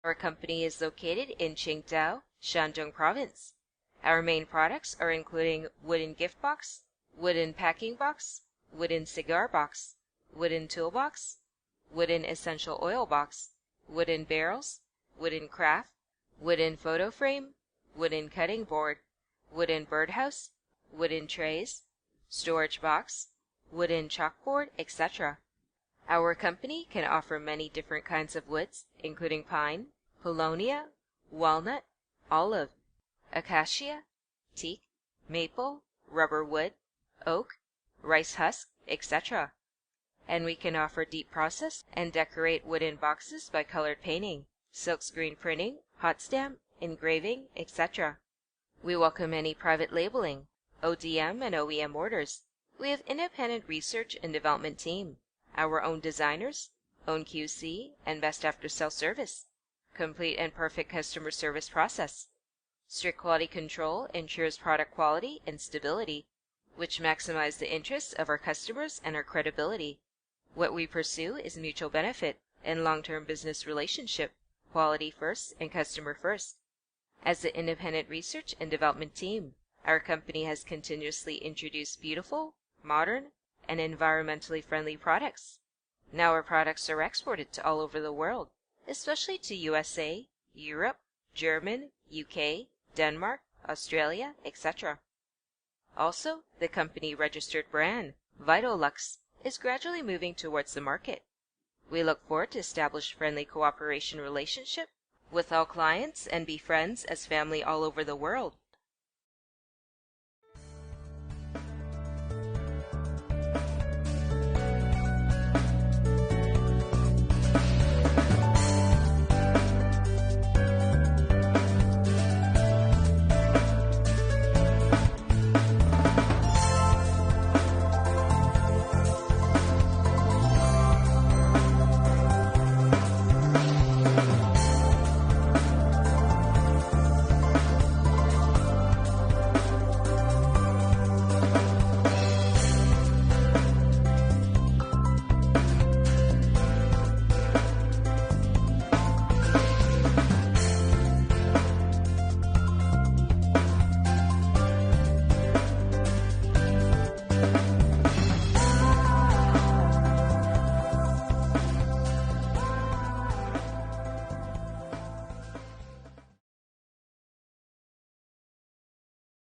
Our company is located in Qingdao, Shandong Province. Our main products are including wooden gift box, wooden packing box, wooden cigar box, wooden toolbox, wooden essential oil box, wooden barrels, wooden craft, wooden photo frame, wooden cutting board, wooden birdhouse, wooden trays, storage box, wooden chalkboard, etc. Our company can offer many different kinds of woods, including pine, paulownia, walnut, olive, acacia, teak, maple, rubber wood, oak, rice husk, etc. And we can offer deep process and decorate wooden boxes by colored painting, silkscreen printing, hot stamp, engraving, etc. We welcome any private labeling, ODM and OEM orders. We have independent research and development team, our own designers, own QC, and best after-sales service. Complete and perfect customer service process. Strict quality control ensures product quality and stability, which maximize the interests of our customers and our credibility. What we pursue is mutual benefit and long-term business relationship, quality first and customer first. As the independent research and development team, our company has continuously introduced beautiful, modern, and environmentally friendly products. Now our products are exported to all over the world, especially to USA, Europe, Germany, UK, Denmark, Australia, etc. Also, the company registered brand, Vitalucks, is gradually moving towards the market. We look forward to establish friendly cooperation relationship with all clients and be friends as family all over the world.